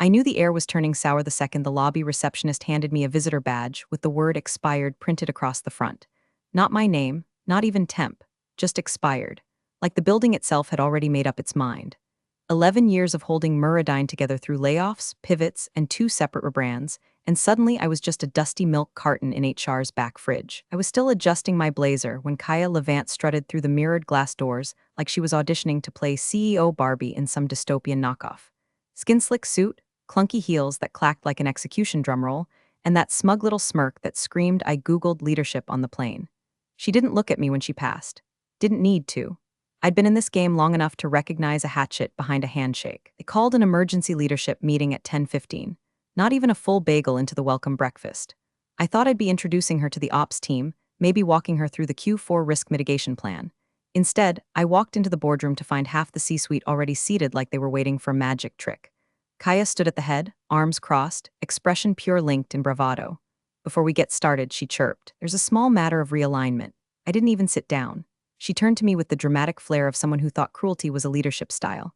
I knew the air was turning sour the second the lobby receptionist handed me a visitor badge with the word expired printed across the front. Not my name, not even temp, just expired. Like the building itself had already made up its mind. 11 years of holding Muradyne together through layoffs, pivots, and two separate rebrands, and suddenly I was just a dusty milk carton in HR's back fridge. I was still adjusting my blazer when Kaya Levant strutted through the mirrored glass doors like she was auditioning to play CEO Barbie in some dystopian knockoff. Skin-slick suit, clunky heels that clacked like an execution drumroll, and that smug little smirk that screamed I Googled leadership on the plane. She didn't look at me when she passed. Didn't need to. I'd been in this game long enough to recognize a hatchet behind a handshake. They called an emergency leadership meeting at 10:15. Not even a full bagel into the welcome breakfast. I thought I'd be introducing her to the ops team, maybe walking her through the Q4 risk mitigation plan. Instead, I walked into the boardroom to find half the C-suite already seated like they were waiting for a magic trick. Kaya stood at the head, arms crossed, expression pure linked in bravado. Before we get started, she chirped. There's a small matter of realignment. I didn't even sit down. She turned to me with the dramatic flair of someone who thought cruelty was a leadership style.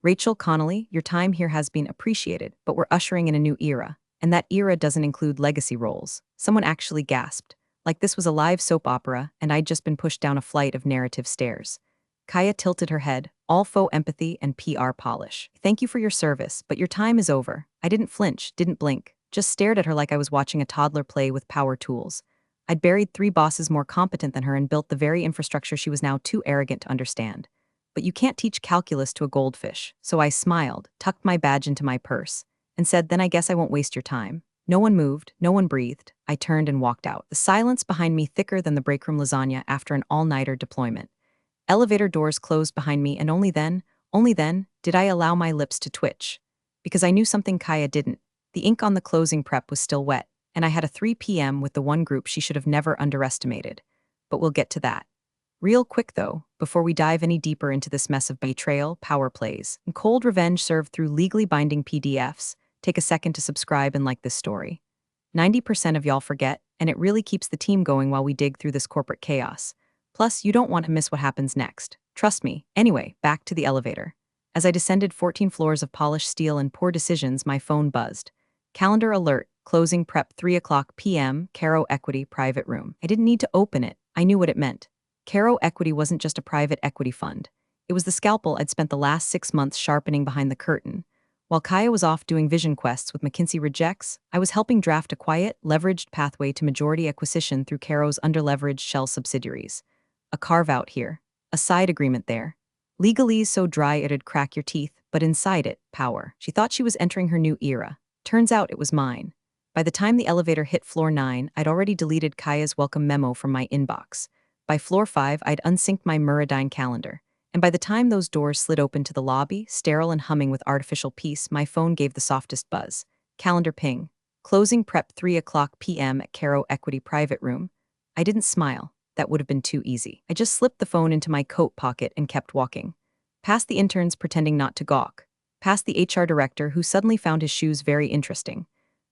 Rachel Connolly, your time here has been appreciated, but we're ushering in a new era. And that era doesn't include legacy roles. Someone actually gasped. Like this was a live soap opera, and I'd just been pushed down a flight of narrative stairs. Kaya tilted her head, all faux empathy and PR polish. Thank you for your service, but your time is over. I didn't flinch, didn't blink, just stared at her like I was watching a toddler play with power tools. I'd buried 3 bosses more competent than her and built the very infrastructure she was now too arrogant to understand. But you can't teach calculus to a goldfish, so I smiled, tucked my badge into my purse, and said, then I guess I won't waste your time. No one moved, no one breathed. I turned and walked out, the silence behind me thicker than the breakroom lasagna after an all-nighter deployment. Elevator doors closed behind me, and only then, did I allow my lips to twitch. Because I knew something Kaya didn't. The ink on the closing prep was still wet, and I had a 3 p.m. with the one group she should have never underestimated. But we'll get to that. Real quick, though, before we dive any deeper into this mess of betrayal, power plays, and cold revenge served through legally binding PDFs, take a second to subscribe and like this story. 90% of y'all forget, and it really keeps the team going while we dig through this corporate chaos. Plus, you don't want to miss what happens next. Trust me. Anyway, back to the elevator. As I descended 14 floors of polished steel and poor decisions, my phone buzzed. Calendar alert, closing prep 3 p.m., Caro Equity private room. I didn't need to open it. I knew what it meant. Caro Equity wasn't just a private equity fund. It was the scalpel I'd spent the last 6 months sharpening behind the curtain. While Kaya was off doing vision quests with McKinsey Rejects, I was helping draft a quiet, leveraged pathway to majority acquisition through Caro's underleveraged shell subsidiaries. A carve-out here, a side agreement there. Legalese so dry it'd crack your teeth, but inside it, power. She thought she was entering her new era. Turns out it was mine. By the time the elevator hit floor 9, I'd already deleted Kaya's welcome memo from my inbox. By floor 5, I'd unsynced my Muradyne calendar. And by the time those doors slid open to the lobby, sterile and humming with artificial peace, my phone gave the softest buzz. Calendar ping. Closing prep 3 p.m. at Caro Equity private room. I didn't smile. That would have been too easy. I just slipped the phone into my coat pocket and kept walking. Past the interns pretending not to gawk. Past the HR director who suddenly found his shoes very interesting.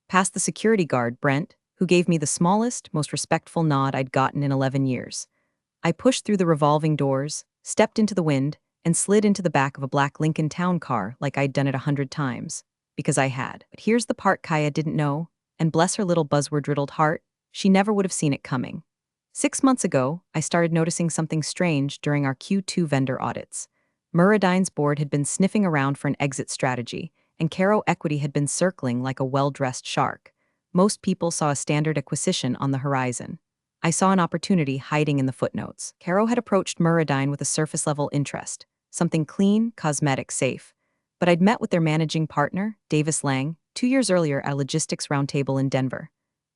Past the security guard, Brent, who gave me the smallest, most respectful nod I'd gotten in 11 years. I pushed through the revolving doors, stepped into the wind, and slid into the back of a black Lincoln Town car like I'd done it 100 times. Because I had. But here's the part Kaya didn't know, and bless her little buzzword-riddled heart, she never would have seen it coming. 6 months ago, I started noticing something strange during our Q2 vendor audits. Muradyne's board had been sniffing around for an exit strategy, and Caro Equity had been circling like a well-dressed shark. Most people saw a standard acquisition on the horizon. I saw an opportunity hiding in the footnotes. Caro had approached Muradyne with a surface-level interest, something clean, cosmetic, safe. But I'd met with their managing partner, Davis Lang, 2 years earlier at a logistics roundtable in Denver.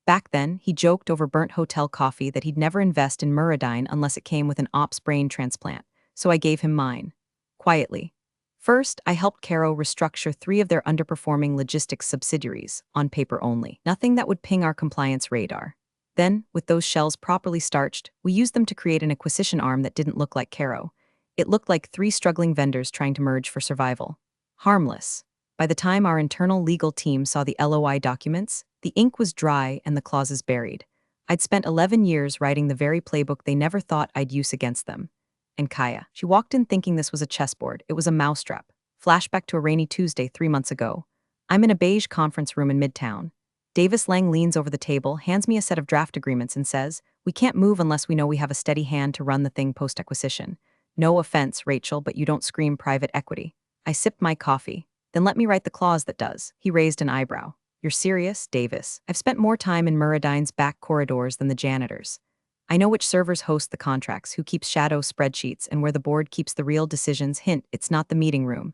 Back then, he joked over burnt hotel coffee that he'd never invest in Muradyne unless it came with an ops brain transplant, so I gave him mine. Quietly. First, I helped Caro restructure 3 of their underperforming logistics subsidiaries, on paper only. Nothing that would ping our compliance radar. Then, with those shells properly starched, we used them to create an acquisition arm that didn't look like Caro. It looked like 3 struggling vendors trying to merge for survival. Harmless. By the time our internal legal team saw the LOI documents, the ink was dry and the clauses buried. I'd spent 11 years writing the very playbook they never thought I'd use against them. And Kaya. She walked in thinking this was a chessboard. It was a mousetrap. Flashback to a rainy Tuesday 3 months ago. I'm in a beige conference room in Midtown. Davis Lang leans over the table, hands me a set of draft agreements, and says, "We can't move unless we know we have a steady hand to run the thing post-acquisition. No offense, Rachel, but you don't scream private equity." I sipped my coffee. "Then let me write the clause that does." He raised an eyebrow. "You're serious, Davis? I've spent more time in Muradine's back corridors than the janitors. I know which servers host the contracts, who keeps shadow spreadsheets, and where the board keeps the real decisions. Hint, it's not the meeting room.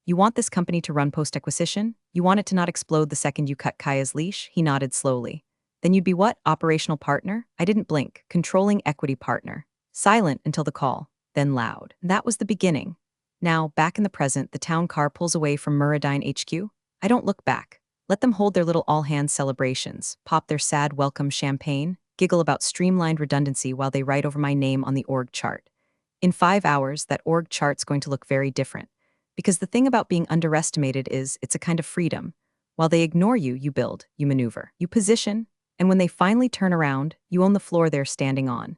You want this company to run post-acquisition? You want it to not explode the second you cut Kaya's leash?" He nodded slowly. "Then you'd be what? Operational partner?" I didn't blink. "Controlling equity partner." Silent until the call, then loud. That was the beginning. Now, back in the present, the town car pulls away from Muradine HQ. I don't look back. Let them hold their little all-hands celebrations, pop their sad welcome champagne, giggle about streamlined redundancy while they write over my name on the org chart. In 5 hours, that org chart's going to look very different. Because the thing about being underestimated is it's a kind of freedom. While they ignore you, you build, you maneuver, you position, and when they finally turn around, you own the floor they're standing on.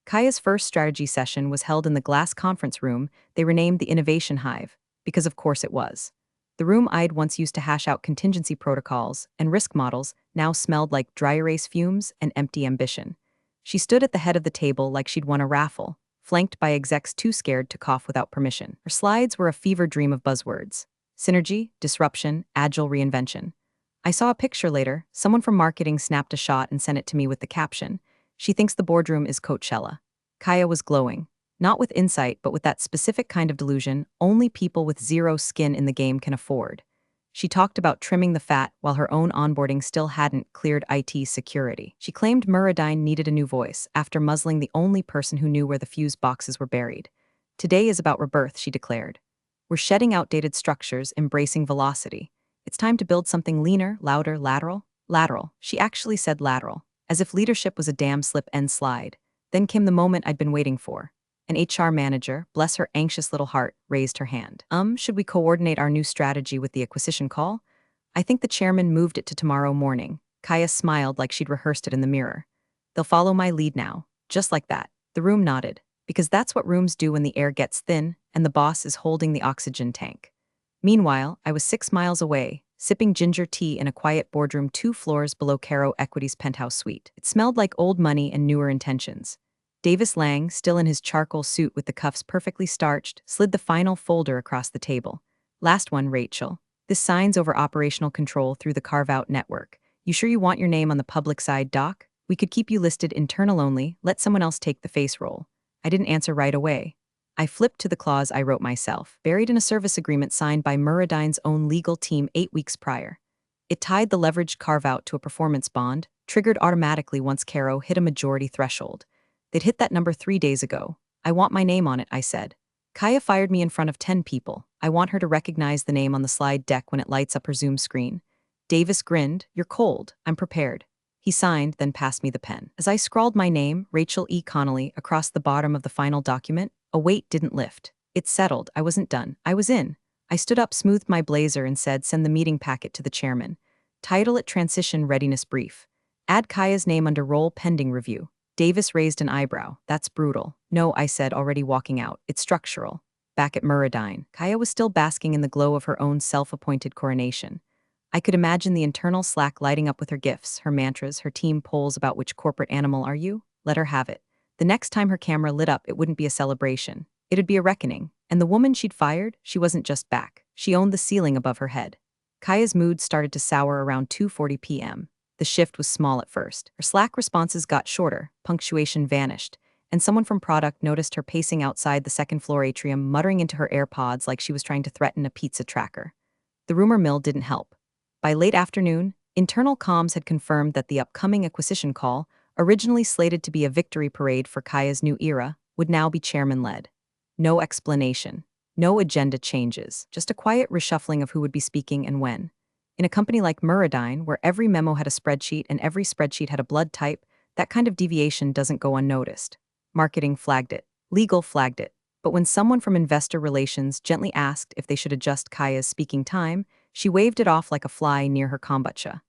Kaya's first strategy session was held in the glass conference room they renamed the Innovation Hive, because of course it was. The room I'd once used to hash out contingency protocols and risk models now smelled like dry erase fumes and empty ambition. She stood at the head of the table like she'd won a raffle, flanked by execs too scared to cough without permission. Her slides were a fever dream of buzzwords: synergy, disruption, agile reinvention. I saw a picture later. Someone from marketing snapped a shot and sent it to me with the caption, "She thinks the boardroom is Coachella." Kaya was glowing. Not with insight, but with that specific kind of delusion only people with zero skin in the game can afford. She talked about trimming the fat while her own onboarding still hadn't cleared IT security. She claimed Muradine needed a new voice after muzzling the only person who knew where the fuse boxes were buried. "Today is about rebirth," she declared. "We're shedding outdated structures, embracing velocity. It's time to build something leaner, louder, lateral." Lateral. She actually said lateral, as if leadership was a damn slip and slide. Then came the moment I'd been waiting for. An HR manager, bless her anxious little heart, raised her hand. Should we coordinate our new strategy with the acquisition call?" "I think the chairman moved it to tomorrow morning." Kaya smiled like she'd rehearsed it in the mirror. "They'll follow my lead now." Just like that. The room nodded. Because that's what rooms do when the air gets thin and the boss is holding the oxygen tank. Meanwhile, I was 6 miles away, sipping ginger tea in a quiet boardroom 2 floors below Caro Equity's penthouse suite. It smelled like old money and newer intentions. Davis Lang, still in his charcoal suit with the cuffs perfectly starched, slid the final folder across the table. "Last one, Rachel. This signs over operational control through the carve-out network. You sure you want your name on the public side, Doc? We could keep you listed internal only, let someone else take the face role." I didn't answer right away. I flipped to the clause I wrote myself, buried in a service agreement signed by Muradine's own legal team 8 weeks prior. It tied the leveraged carve-out to a performance bond, triggered automatically once Caro hit a majority threshold. They'd hit that number 3 days ago. "I want my name on it," I said. Kaya fired me in front of 10 people. I want her to recognize the name on the slide deck when it lights up her Zoom screen. Davis grinned. "You're cold. I'm prepared." He signed, then passed me the pen. As I scrawled my name, Rachel E. Connolly, across the bottom of the final document, a weight didn't lift. It settled. I wasn't done. I was in. I stood up, smoothed my blazer, and said, "Send the meeting packet to the chairman. Title it Transition Readiness Brief. Add Kaya's name under role pending review." Davis raised an eyebrow. "That's brutal." "No," I said, already walking out. "It's structural." Back at Muradine, Kaya was still basking in the glow of her own self-appointed coronation. I could imagine the internal Slack lighting up with her gifts, her mantras, her team polls about which corporate animal are you? Let her have it. The next time her camera lit up, it wouldn't be a celebration. It'd be a reckoning. And the woman she'd fired, she wasn't just back. She owned the ceiling above her head. Kaya's mood started to sour around 2:40 p.m. The shift was small at first. Her Slack responses got shorter, punctuation vanished, and someone from product noticed her pacing outside the second-floor atrium, muttering into her AirPods like she was trying to threaten a pizza tracker. The rumor mill didn't help. By late afternoon, internal comms had confirmed that the upcoming acquisition call, originally slated to be a victory parade for Kaya's new era, would now be chairman-led. No explanation. No agenda changes. Just a quiet reshuffling of who would be speaking and when. In a company like Muradine, where every memo had a spreadsheet and every spreadsheet had a blood type, that kind of deviation doesn't go unnoticed. Marketing flagged it. Legal flagged it. But when someone from investor relations gently asked if they should adjust Kaya's speaking time, she waved it off like a fly near her kombucha.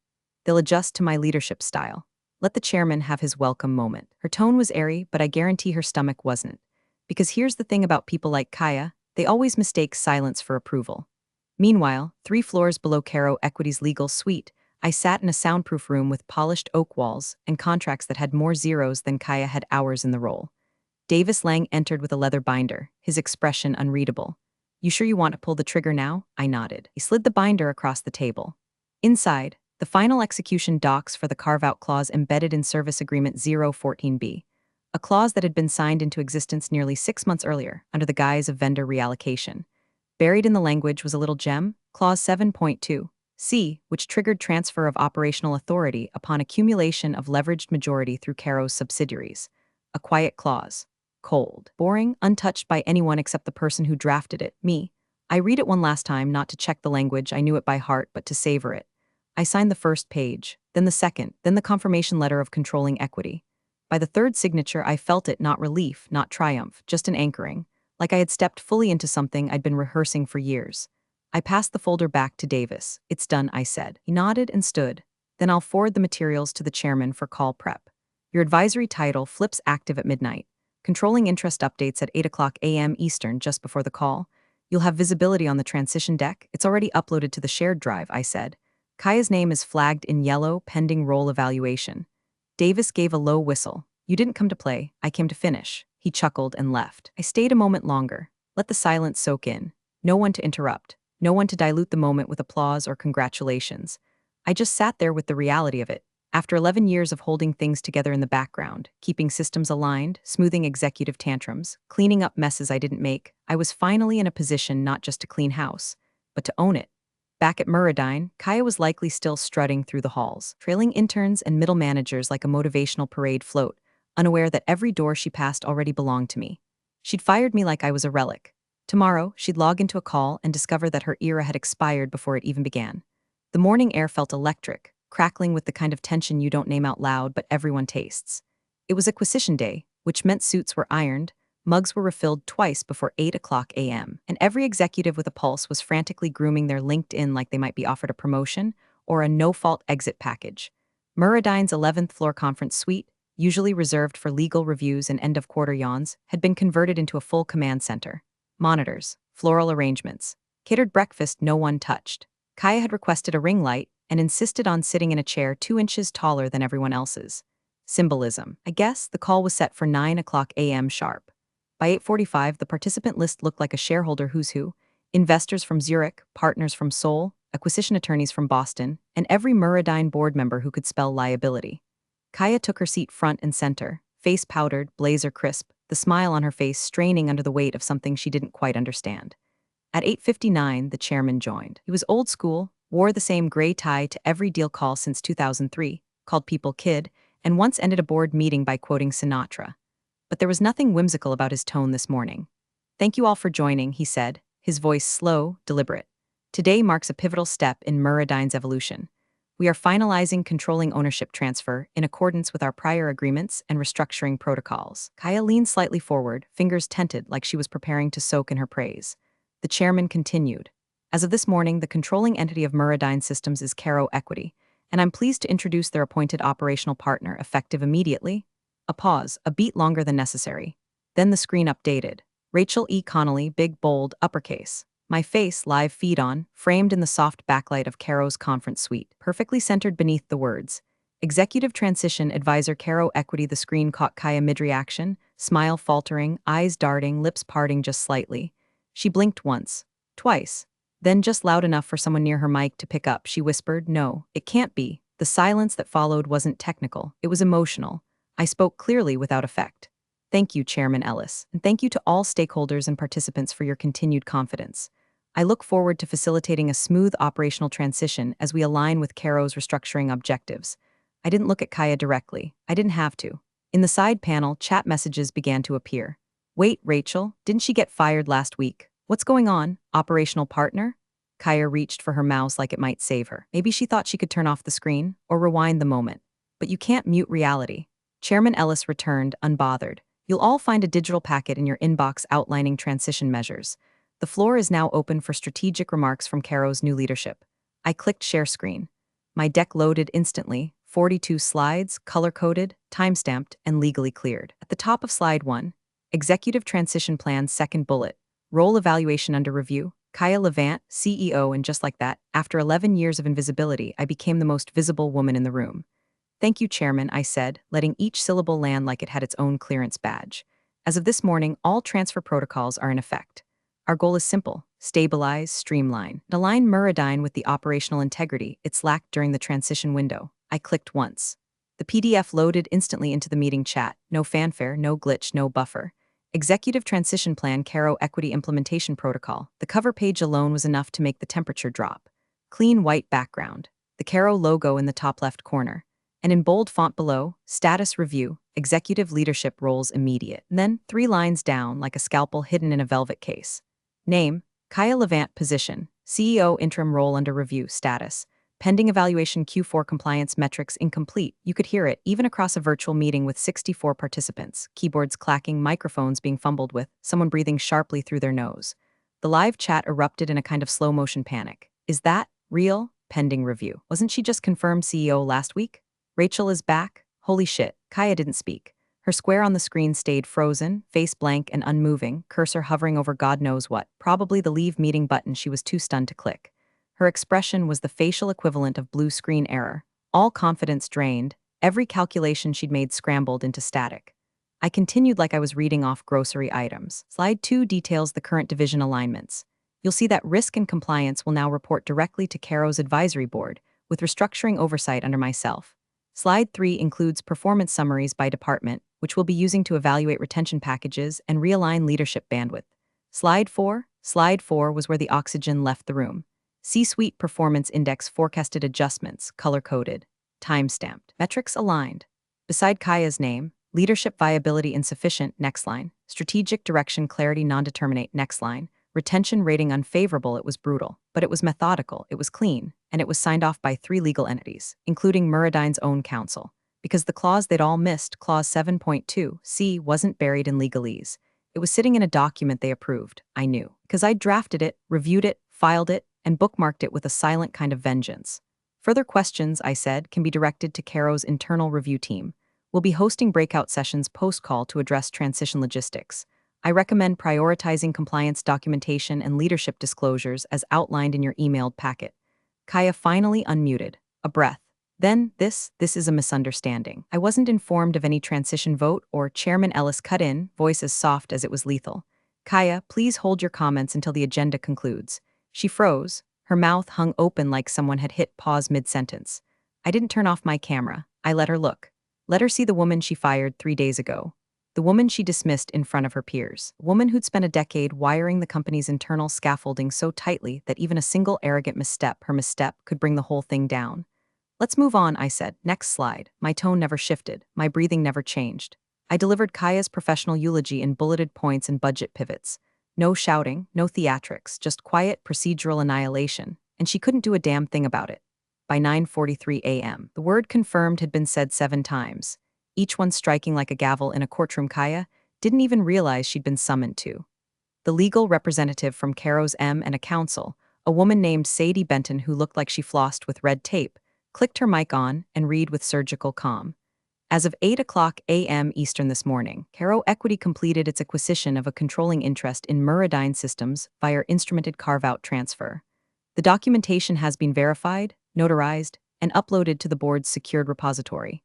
"They'll adjust to my leadership style. Let the chairman have his welcome moment." Her tone was airy, but I guarantee her stomach wasn't. Because here's the thing about people like Kaya, they always mistake silence for approval. Meanwhile, 3 floors below Caro Equity's legal suite, I sat in a soundproof room with polished oak walls and contracts that had more zeros than Kaya had hours in the role. Davis Lang entered with a leather binder, his expression unreadable. "You sure you want to pull the trigger now?" I nodded. He slid the binder across the table. Inside, the final execution docs for the carve-out clause embedded in Service Agreement 014B, a clause that had been signed into existence nearly 6 months earlier under the guise of vendor reallocation. Buried in the language was a little gem, Clause 7.2. C, which triggered transfer of operational authority upon accumulation of leveraged majority through Caro's subsidiaries. A quiet clause. Cold. Boring, untouched by anyone except the person who drafted it, me. I read it one last time, not to check the language, I knew it by heart, but to savor it. I signed the first page, then the second, then the confirmation letter of controlling equity. By the third signature, I felt it not relief, not triumph, just an anchoring, like I had stepped fully into something I'd been rehearsing for years. I passed the folder back to Davis. "It's done," I said. He nodded and stood. "Then I'll forward the materials to the chairman for call prep. Your advisory title flips active at midnight. Controlling interest updates at 8 a.m. Eastern just before the call. You'll have visibility on the transition deck. It's already uploaded to the shared drive," I said. "Kaya's name is flagged in yellow, pending role evaluation." Davis gave a low whistle. "You didn't come to play, I came to finish." He chuckled and left. I stayed a moment longer. Let the silence soak in. No one to interrupt. No one to dilute the moment with applause or congratulations. I just sat there with the reality of it. After 11 years of holding things together in the background, keeping systems aligned, smoothing executive tantrums, cleaning up messes I didn't make, I was finally in a position not just to clean house, but to own it. Back at Muradyne, Kaya was likely still strutting through the halls, trailing interns and middle managers like a motivational parade float, unaware that every door she passed already belonged to me. She'd fired me like I was a relic. Tomorrow, she'd log into a call and discover that her era had expired before it even began. The morning air felt electric, crackling with the kind of tension you don't name out loud but everyone tastes. It was acquisition day, which meant suits were ironed, mugs were refilled twice before 8 a.m., and every executive with a pulse was frantically grooming their LinkedIn like they might be offered a promotion or a no-fault exit package. Muradyne's 11th floor conference suite, usually reserved for legal reviews and end-of-quarter yawns, had been converted into a full command center. Monitors, floral arrangements, catered breakfast no one touched. Kaya had requested a ring light and insisted on sitting in a chair 2 inches taller than everyone else's. Symbolism. I guess the call was set for 9 a.m. sharp. By 8:45, the participant list looked like a shareholder who's who: investors from Zurich, partners from Seoul, acquisition attorneys from Boston, and every Muradyne board member who could spell liability. Kaya took her seat front and center, face powdered, blazer crisp, the smile on her face straining under the weight of something she didn't quite understand. At 8:59, the chairman joined. He was old school, wore the same gray tie to every deal call since 2003, called people kid, and once ended a board meeting by quoting Sinatra. But there was nothing whimsical about his tone this morning. "Thank you all for joining," he said, his voice slow, deliberate. "Today marks a pivotal step in Muradyne's evolution. We are finalizing controlling ownership transfer in accordance with our prior agreements and restructuring protocols." Kaya leaned slightly forward, fingers tented like she was preparing to soak in her praise. The chairman continued. "As of this morning, the controlling entity of Muradyne Systems is Caro Equity, and I'm pleased to introduce their appointed operational partner effective immediately." A pause, a beat longer than necessary. Then the screen updated. Rachel E. Connolly, big, bold, uppercase. My face, live feed on, framed in the soft backlight of Caro's conference suite, perfectly centered beneath the words. Executive Transition Advisor Caro Equity. The screen caught Kaya mid-reaction, smile faltering, eyes darting, lips parting just slightly. She blinked once, twice, then just loud enough for someone near her mic to pick up. She whispered, "No, it can't be." The silence that followed wasn't technical, it was emotional. I spoke clearly without effect. "Thank you, Chairman Ellis, and thank you to all stakeholders and participants for your continued confidence. I look forward to facilitating a smooth operational transition as we align with Caro's restructuring objectives." I didn't look at Kaya directly. I didn't have to. In the side panel, chat messages began to appear. "Wait, Rachel, didn't she get fired last week? What's going on? Operational partner?" Kaya reached for her mouse like it might save her. Maybe she thought she could turn off the screen or rewind the moment. But you can't mute reality. Chairman Ellis returned, unbothered. "You'll all find a digital packet in your inbox outlining transition measures. The floor is now open for strategic remarks from Caro's new leadership." I clicked share screen. My deck loaded instantly, 42 slides, color-coded, time-stamped, and legally cleared. At the top of slide 1, Executive Transition Plan, second bullet, role evaluation under review. Kaya Levant, CEO, and just like that, after 11 years of invisibility, I became the most visible woman in the room. Thank you, Chairman, I said, letting each syllable land like it had its own clearance badge. As of this morning, all transfer protocols are in effect. Our goal is simple: stabilize, streamline, and align Muradyne with the operational integrity it's lacked during the transition window. I clicked once. The PDF loaded instantly into the meeting chat. No fanfare, no glitch, no buffer. Executive Transition Plan Caro Equity Implementation Protocol. The cover page alone was enough to make the temperature drop. Clean white background. The Caro logo in the top left corner. And in bold font below, status review, executive leadership roles immediate. And then 3 lines down like a scalpel hidden in a velvet case. Name, Kaya Levant. Position, CEO interim role under review. Status, pending evaluation. Q4 compliance metrics incomplete. You could hear it even across a virtual meeting with 64 participants, keyboards clacking, microphones being fumbled with, someone breathing sharply through their nose. The live chat erupted in a kind of slow-motion panic. Is that real? Pending review. Wasn't she just confirmed CEO last week? Rachel is back? Holy shit, Kaya didn't speak. Her square on the screen stayed frozen, face blank and unmoving, cursor hovering over God knows what, probably the leave meeting button she was too stunned to click. Her expression was the facial equivalent of blue screen error, all confidence drained, every calculation she'd made scrambled into static. I continued like I was reading off grocery items. Slide 2 details the current division alignments. You'll see that risk and compliance will now report directly to Caro's advisory board, with restructuring oversight under myself. Slide 3 includes performance summaries by department, which we'll be using to evaluate retention packages and realign leadership bandwidth. Slide 4 was where the oxygen left the room. C-suite performance index forecasted adjustments, color-coded, time-stamped, metrics aligned. Beside Kaya's name, leadership viability insufficient, next line, strategic direction clarity non-determinate, next line, retention rating unfavorable. It was brutal, but it was methodical, it was clean, and it was signed off by 3 legal entities, including Muradyne's own counsel. Because the clause they'd all missed, clause 7.2c, wasn't buried in legalese. It was sitting in a document they approved, I knew, because I'd drafted it, reviewed it, filed it, and bookmarked it with a silent kind of vengeance. Further questions, I said, can be directed to Caro's internal review team. We'll be hosting breakout sessions post-call to address transition logistics. I recommend prioritizing compliance documentation and leadership disclosures as outlined in your emailed packet. Kaya finally unmuted. A breath. Then, this is a misunderstanding. I wasn't informed of any transition vote, or Chairman Ellis cut in, voice as soft as it was lethal. Kaya, please hold your comments until the agenda concludes. She froze. Her mouth hung open like someone had hit pause mid-sentence. I didn't turn off my camera. I let her look. Let her see the woman she fired 3 days ago. The woman she dismissed in front of her peers. A woman who'd spent a decade wiring the company's internal scaffolding so tightly that even a single arrogant misstep, her misstep, could bring the whole thing down. Let's move on, I said. Next slide. My tone never shifted. My breathing never changed. I delivered Kaya's professional eulogy in bulleted points and budget pivots. No shouting, no theatrics, just quiet procedural annihilation, and she couldn't do a damn thing about it. By 9:43 a.m., the word confirmed had been said 7 times. Each one striking like a gavel in a courtroom. Kaya didn't even realize she'd been summoned to. The legal representative from Caro's M and a counsel, a woman named Sadie Benton who looked like she flossed with red tape, clicked her mic on and read with surgical calm. As of 8 a.m. Eastern this morning, Caro Equity completed its acquisition of a controlling interest in Muradyne Systems via instrumented carve-out transfer. The documentation has been verified, notarized, and uploaded to the board's secured repository.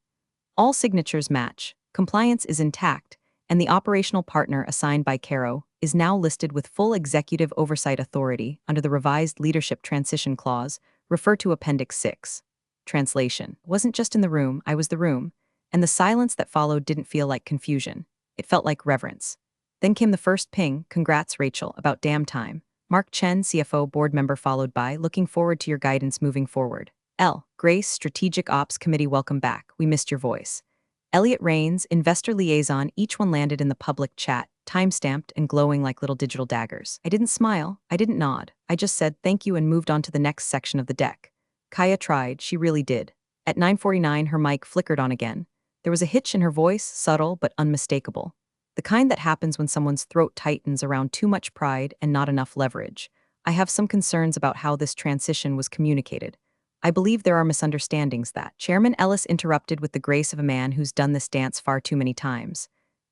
All signatures match, compliance is intact, and the operational partner assigned by Caro is now listed with full executive oversight authority under the revised Leadership Transition Clause, referred to Appendix 6. Translation. Wasn't just in the room, I was the room, and the silence that followed didn't feel like confusion. It felt like reverence. Then came the first ping, congrats Rachel, about damn time. Mark Chen, CFO board member, followed by, looking forward to your guidance moving forward. L. Grace, Strategic Ops Committee, welcome back, we missed your voice. Elliot Rains, Investor Liaison, each one landed in the public chat, time-stamped and glowing like little digital daggers. I didn't smile, I didn't nod, I just said thank you and moved on to the next section of the deck. Kaya tried, she really did. At 9:49 her mic flickered on again. There was a hitch in her voice, subtle but unmistakable. The kind that happens when someone's throat tightens around too much pride and not enough leverage. I have some concerns about how this transition was communicated. I believe there are misunderstandings that Chairman Ellis interrupted with the grace of a man who's done this dance far too many times.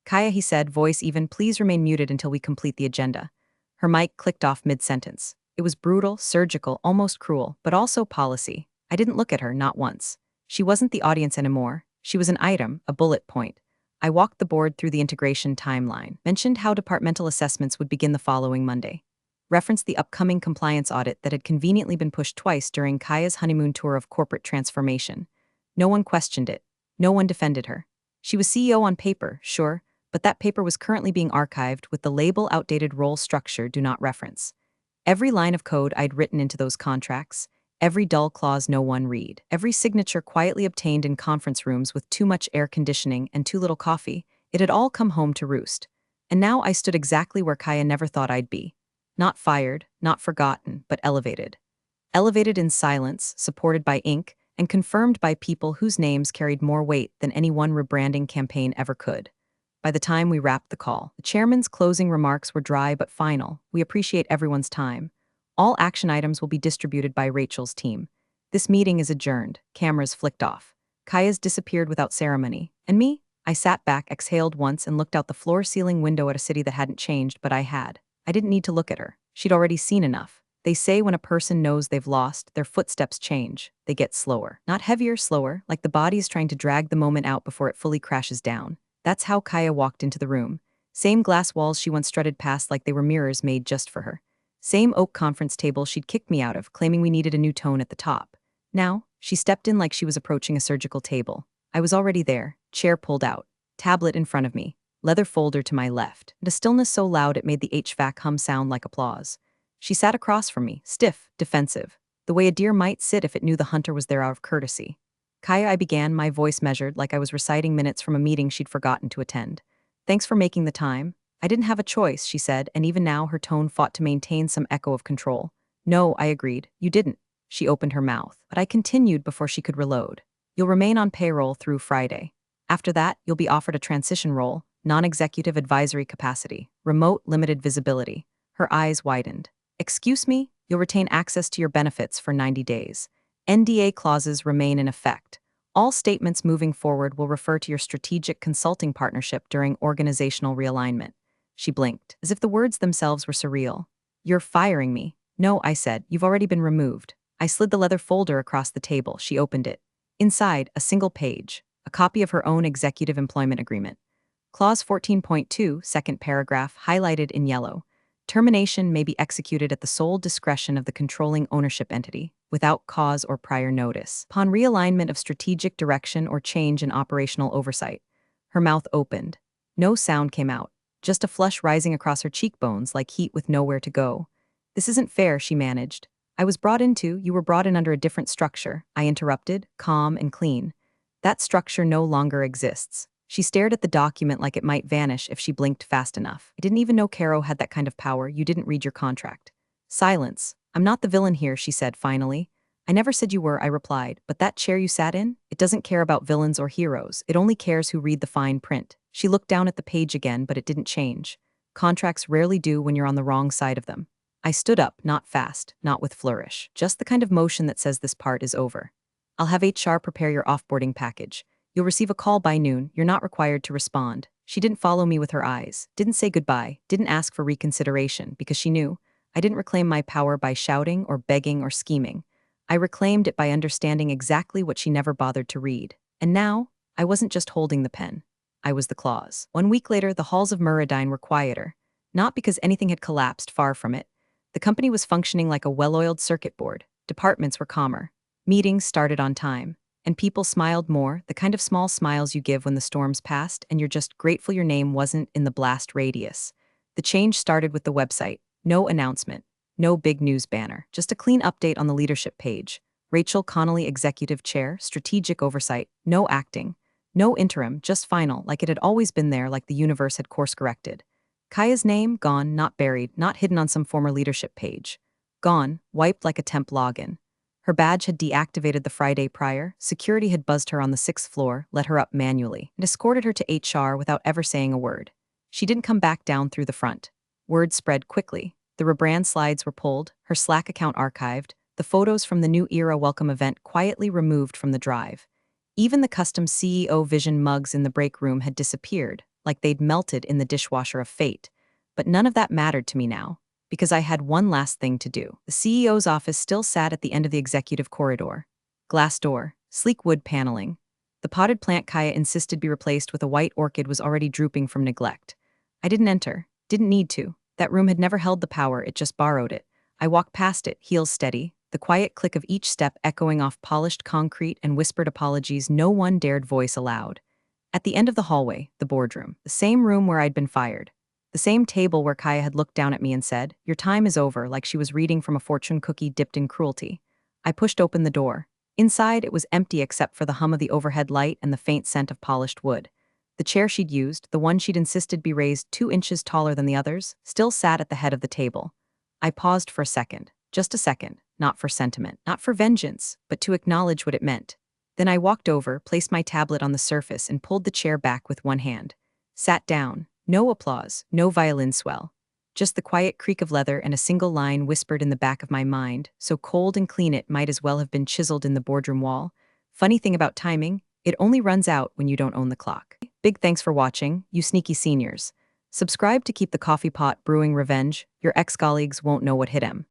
Kaya, he said, voice even, please remain muted until we complete the agenda. Her mic clicked off mid-sentence. It was brutal, surgical, almost cruel, but also policy. I didn't look at her, not once. She wasn't the audience anymore. She was an item, a bullet point. I walked the board through the integration timeline, mentioned how departmental assessments would begin the following Monday, referenced the upcoming compliance audit that had conveniently been pushed twice during Kaya's honeymoon tour of corporate transformation. No one questioned it. No one defended her. She was CEO on paper, sure, but that paper was currently being archived with the label outdated role structure do not reference. Every line of code I'd written into those contracts, every dull clause no one read, every signature quietly obtained in conference rooms with too much air conditioning and too little coffee, it had all come home to roost. And now I stood exactly where Kaya never thought I'd be. Not fired, not forgotten, but elevated. Elevated in silence, supported by ink, and confirmed by people whose names carried more weight than any one rebranding campaign ever could. By the time we wrapped the call, the chairman's closing remarks were dry but final. We appreciate everyone's time. All action items will be distributed by Rachel's team. This meeting is adjourned. Cameras flicked off. Kaya's disappeared without ceremony. And me? I sat back, exhaled once, and looked out the floor-ceiling window at a city that hadn't changed, but I had. I didn't need to look at her. She'd already seen enough. They say when a person knows they've lost, their footsteps change. They get slower. Not heavier, slower, like the body is trying to drag the moment out before it fully crashes down. That's how Kaya walked into the room. Same glass walls she once strutted past like they were mirrors made just for her. Same oak conference table she'd kicked me out of, claiming we needed a new tone at the top. Now, she stepped in like she was approaching a surgical table. I was already there, chair pulled out, tablet in front of me, leather folder to my left, and a stillness so loud it made the HVAC hum sound like applause. She sat across from me, stiff, defensive, the way a deer might sit if it knew the hunter was there out of courtesy. Kaya, I began, my voice measured like I was reciting minutes from a meeting she'd forgotten to attend. Thanks for making the time. I didn't have a choice, she said, and even now her tone fought to maintain some echo of control. No, I agreed. You didn't. She opened her mouth, but I continued before she could reload. You'll remain on payroll through Friday. After that, you'll be offered a transition role, non-executive advisory capacity, remote limited visibility. Her eyes widened. Excuse me? You'll retain access to your benefits for 90 days. NDA clauses remain in effect. All statements moving forward will refer to your strategic consulting partnership during organizational realignment. She blinked, as if the words themselves were surreal. You're firing me. No, I said, you've already been removed. I slid the leather folder across the table. She opened it. Inside, a single page, a copy of her own executive employment agreement. Clause 14.2, second paragraph, highlighted in yellow. Termination may be executed at the sole discretion of the controlling ownership entity, without cause or prior notice, upon realignment of strategic direction or change in operational oversight. Her mouth opened. No sound came out, just a flush rising across her cheekbones like heat with nowhere to go. This isn't fair, she managed. You were brought in under a different structure, I interrupted, calm and clean. That structure no longer exists. She stared at the document like it might vanish if she blinked fast enough. I didn't even know Caro had that kind of power. You didn't read your contract. Silence. I'm not the villain here, she said finally. I never said you were, I replied, but that chair you sat in? It doesn't care about villains or heroes. It only cares who read the fine print. She looked down at the page again, but it didn't change. Contracts rarely do when you're on the wrong side of them. I stood up, not fast, not with flourish, just the kind of motion that says this part is over. I'll have HR prepare your offboarding package. You'll receive a call by noon. You're not required to respond. She didn't follow me with her eyes, didn't say goodbye, didn't ask for reconsideration, because she knew I didn't reclaim my power by shouting or begging or scheming. I reclaimed it by understanding exactly what she never bothered to read. And now, I wasn't just holding the pen. I was the clause. 1 week later, the halls of Murradine were quieter. Not because anything had collapsed, far from it. The company was functioning like a well-oiled circuit board. Departments were calmer. Meetings started on time. And people smiled more, the kind of small smiles you give when the storm's passed and you're just grateful your name wasn't in the blast radius. The change started with the website. No announcement. No big news banner. Just a clean update on the leadership page. Rachel Connolly, Executive Chair, Strategic Oversight. No acting. No interim, just final, like it had always been there, like the universe had course-corrected. Kaya's name, gone, not buried, not hidden on some former leadership page. Gone, wiped like a temp login. Her badge had deactivated the Friday prior, security had buzzed her on the 6th floor, let her up manually, and escorted her to HR without ever saying a word. She didn't come back down through the front. Word spread quickly. The rebrand slides were pulled, her Slack account archived, the photos from the New Era welcome event quietly removed from the drive. Even the custom CEO Vision mugs in the break room had disappeared, like they'd melted in the dishwasher of fate. But none of that mattered to me now. because I had one last thing to do. The CEO's office still sat at the end of the executive corridor. Glass door, sleek wood paneling. The potted plant Kaya insisted be replaced with a white orchid was already drooping from neglect. I didn't enter, didn't need to. That room had never held the power, it just borrowed it. I walked past it, heels steady, the quiet click of each step echoing off polished concrete and whispered apologies no one dared voice aloud. At the end of the hallway, the boardroom, the same room where I'd been fired. The same table where Kaya had looked down at me and said, "Your time is over," like she was reading from a fortune cookie dipped in cruelty. I pushed open the door. Inside, it was empty except for the hum of the overhead light and the faint scent of polished wood. The chair she'd used, the one she'd insisted be raised 2 inches taller than the others, still sat at the head of the table. I paused for a second, just a second, not for sentiment, not for vengeance, but to acknowledge what it meant. Then I walked over, placed my tablet on the surface, and pulled the chair back with one hand. Sat down. No applause, no violin swell. Just the quiet creak of leather and a single line whispered in the back of my mind, so cold and clean it might as well have been chiseled in the boardroom wall. Funny thing about timing, it only runs out when you don't own the clock. Big thanks for watching, you sneaky seniors. Subscribe to keep the coffee pot brewing revenge. Your ex-colleagues won't know what hit 'em.